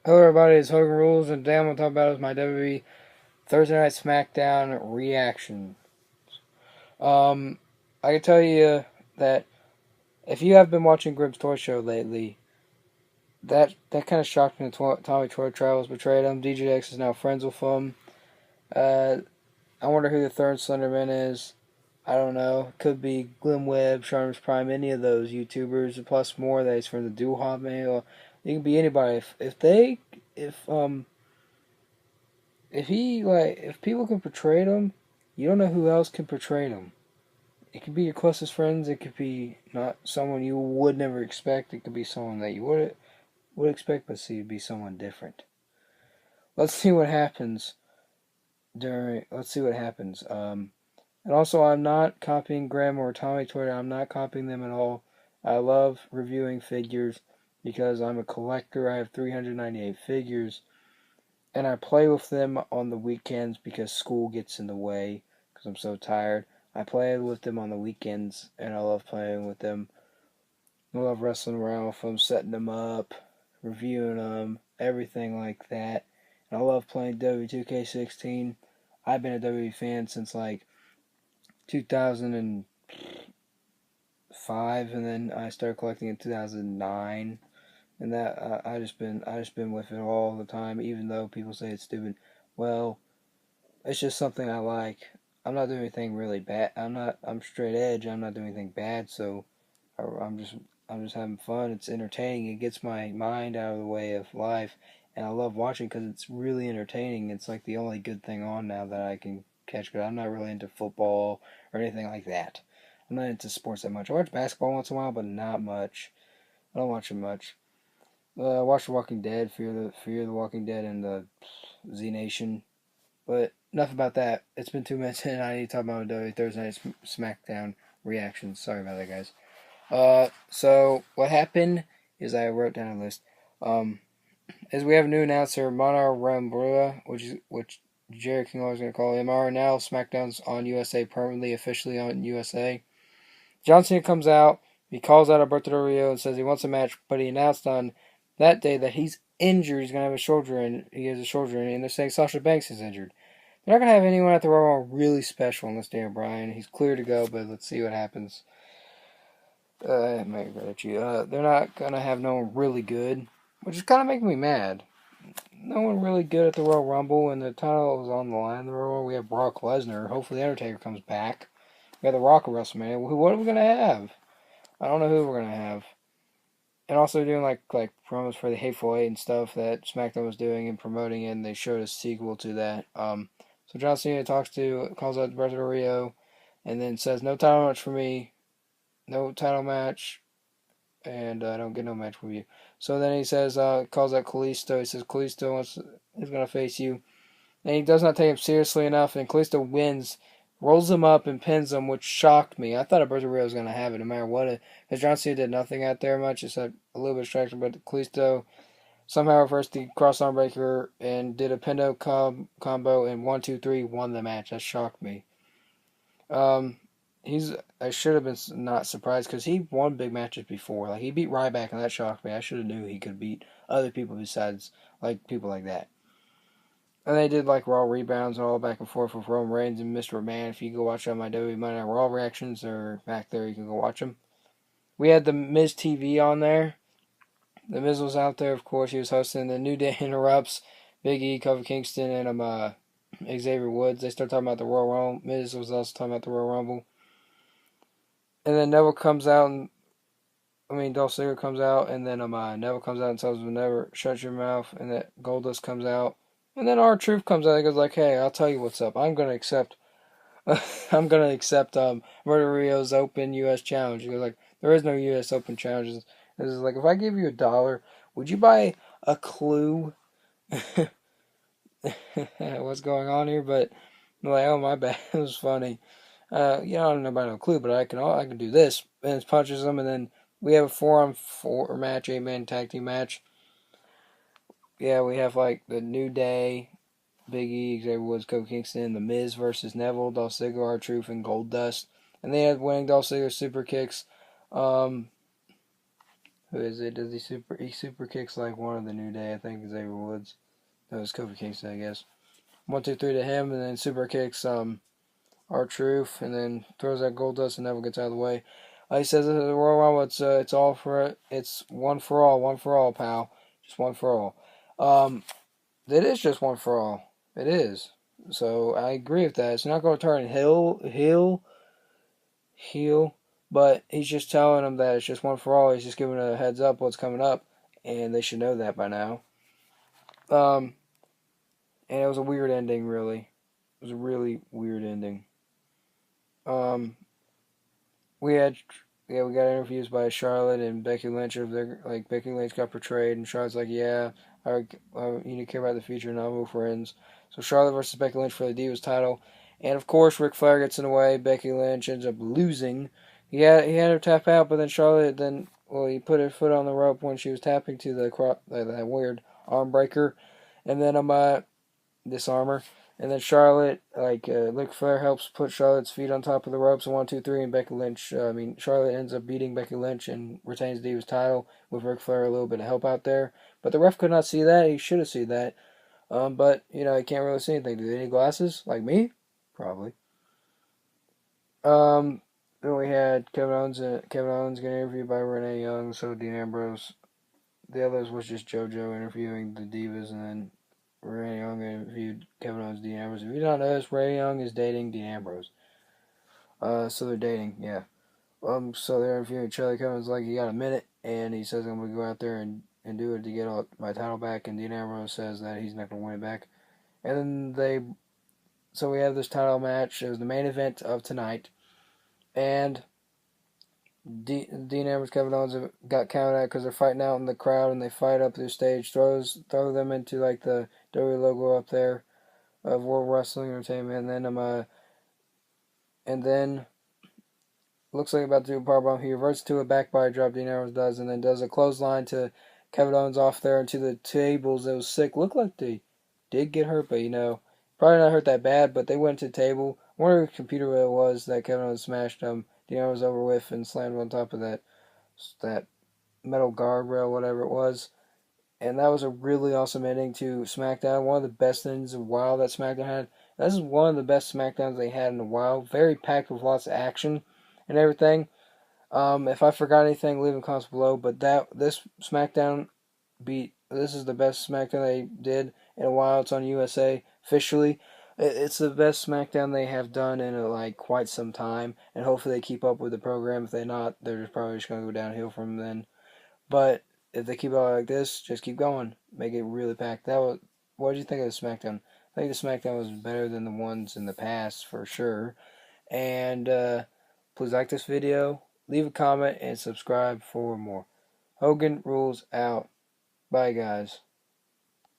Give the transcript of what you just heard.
Hello everybody, it's Hogan Rules, and today I'm going to talk about is my WWE Thursday Night Smackdown reaction. I can tell you that if you have been watching Grimm's Toy Show lately, that kind of shocked me that Tommy Troy Travels betrayed him. DJX is now friends with him. Uh, I wonder who the third Slenderman is. I don't know. Could be Glenn Webb, Sharms Prime, any of those YouTubers, plus more that is from the Dual Hot Mail. It can be anybody. If people can portray them, you don't know who else can portray them. It could be your closest friends. It could be not someone you would never expect. It could be someone that you would expect, but see, it'd be someone different. Let's see what happens Let's see what happens. And also, I'm not copying Graham or Tommy Twitter. I'm not copying them at all. I love reviewing figures because I'm a collector. I have 398 figures. And I play with them on the weekends because school gets in the way because I'm so tired. I play with them on the weekends, and I love playing with them. I love wrestling around with them, setting them up, reviewing them, everything like that. And I love playing W2K16. I've been a WWE fan since like 2005, and then I started collecting in 2009. And that I just been with it all the time, even though people say it's stupid. Well, it's just something I like. I'm not doing anything really bad. I'm straight edge. I'm not doing anything bad. So I'm just having fun. It's entertaining. It gets my mind out of the way of life, and I love watching because it's really entertaining. It's like the only good thing on now that I can catch. But I'm not really into football or anything like that. I'm not into sports that much. I watch basketball once in a while, but not much. I don't watch it much. I watched The Walking Dead, Fear the Walking Dead, and the Z Nation. But enough about that. It's been 2 minutes and I need to talk about WWE Thursday Night Smackdown reactions. Sorry about that, guys. So what happened is I wrote down a list. Is we have a new announcer, Monar Rambrua, which Jerry King is going to call MR. Now SmackDown's on USA permanently, officially on USA. John Cena comes out. He calls out Alberto Del Rio and says he wants a match, but he announced on that day that he's injured. He's going to have a shoulder, and he has a shoulder, and they're saying Sasha Banks is injured. They're not going to have anyone at the Royal Rumble really special on this day, Brian. He's clear to go, but let's see what happens. I might agree with you. They're not going to have no one really good, which is kind of making me mad. No one really good at the Royal Rumble, and the title is on the line. The Royal Rumble, we have Brock Lesnar. Hopefully, The Undertaker comes back. We have The Rock at WrestleMania. What are we going to have? I don't know who we're going to have. And also doing like promos for the Hateful Eight and stuff that SmackDown was doing and promoting it, and they showed a sequel to that. So John Cena calls out Alberto Del Rio, and then says, "No title match for me, no title match, and I don't get no match with you." So then he says, calls out Kalisto. He says Kalisto is going to face you, and he does not take him seriously enough, and Kalisto wins, rolls him up and pins him, which shocked me. I thought Alberto Del Rio was going to have it no matter what. Because John Cena did nothing out there much, except a little bit of distraction, but Kalisto somehow reversed the cross arm breaker and did a pendo combo and 1, 2, 3 won the match. That shocked me. Um, I should have been not surprised because he won big matches before. Like he beat Ryback and that shocked me. I should have knew he could beat other people besides like people like that. And they did like Raw rebounds and all back and forth with Roman Reigns and Mr. Man. If you go watch on my WWE Monday Night Raw reactions or back there, you can go watch them. We had the Miz TV on there. The Miz was out there, of course. He was hosting. The New Day interrupts Big E, Kofi Kingston, and Xavier Woods. They start talking about the Royal Rumble. Miz was also talking about the Royal Rumble. And then Neville comes out, and Dolph Ziggler comes out, and then Neville comes out and tells him, "Never shut your mouth." And that Goldust comes out, and then R-Truth comes out and goes like, "Hey, I'll tell you what's up. I'm gonna accept, I'm gonna accept Murder Rio's Open U.S. Challenge." He goes like, "There is no U.S. Open challenges." This is like, if I give you $1, would you buy a clue what's going on here? But I'm like, oh my bad, it was funny. I don't know about no clue, but I can do this. And it punches them, and then we have a 4-on-4 match, 8-man tag team match. Yeah, we have like the New Day, Big E, Xavier Woods, Kofi Kingston, The Miz versus Neville, Dolph Ziggler, R-Truth, and Goldust. And they had winning Dolph Ziggler super kicks. Um, Who is it? Does he super kicks like one of the New Day? I think Xavier Woods. That was Kofi Kingston, I guess. 1, 2, 3 to him, and then super kicks R-Truth, and then throws that gold dust and never gets out of the way. He says at the Royal Rumble, it's all for it's one for all, pal, just one for all. It is just one for all. It is. So I agree with that. It's not going to turn heel, but he's just telling them that it's just one for all. He's just giving a heads up what's coming up, and they should know that by now. And it was a weird ending, really. It was a really weird ending. We got interviews by Charlotte and Becky Lynch. Becky Lynch got portrayed, and Charlotte's like, yeah, you need to care about the future, not move friends. So Charlotte versus Becky Lynch for the Divas title, and of course Ric Flair gets in the way. Becky Lynch ends up losing. He had her tap out, but then Charlotte he put her foot on the rope when she was tapping to that weird arm breaker, and then disarmer. And then Charlotte, Ric Flair helps put Charlotte's feet on top of the ropes. 1, 2, 3, and Charlotte ends up beating Becky Lynch and retains the Divas title with Ric Flair a little bit of help out there. But the ref could not see that. He should have seen that. But he can't really see anything. Do they need glasses like me? Probably. Then we had Kevin Owens. Kevin Owens getting interviewed by Renee Young. So Dean Ambrose. The others was just JoJo interviewing the Divas, and then Renee Young interviewed Kevin Owens, Dean Ambrose. If you don't know this, Renee Young is dating Dean Ambrose. So they're dating, yeah. So they're interviewing each other. Kevin's like, you got a minute, and he says, I'm going to go out there and do it to get my title back, and Dean Ambrose says that he's not going to win it back. And then so we have this title match. It was the main event of tonight, and Dean Ambrose, Kevin Owens got counted out because they're fighting out in the crowd, and they fight up the stage, throw them into like the WWE logo up there of World Wrestling Entertainment, and then looks like about to do a powerbomb. He reverts to a back body drop, Dean Ambrose does, and then does a clothesline to Kevin Owens off there into the tables. It was sick. Looked like they did get hurt, but probably not hurt that bad. But they went to the table. I wonder which computer it was that Kevin Owens smashed Dean Ambrose over with and slammed on top of that metal guardrail, whatever it was. And that was a really awesome ending to SmackDown. One of the best endings of a while that SmackDown had. This is one of the best SmackDowns they had in a while. Very packed with lots of action and everything. If I forgot anything, leave in comments below. But this SmackDown this is the best SmackDown they did in a while. It's on USA officially. It's the best SmackDown they have done in quite some time, and hopefully they keep up with the program. If they're not, they're probably just gonna go downhill from then. But if they keep it like this, just keep going. Make it really packed. What did you think of the SmackDown? I think the SmackDown was better than the ones in the past for sure. And please like this video, leave a comment, and subscribe for more. Hogan rules out. Bye, guys.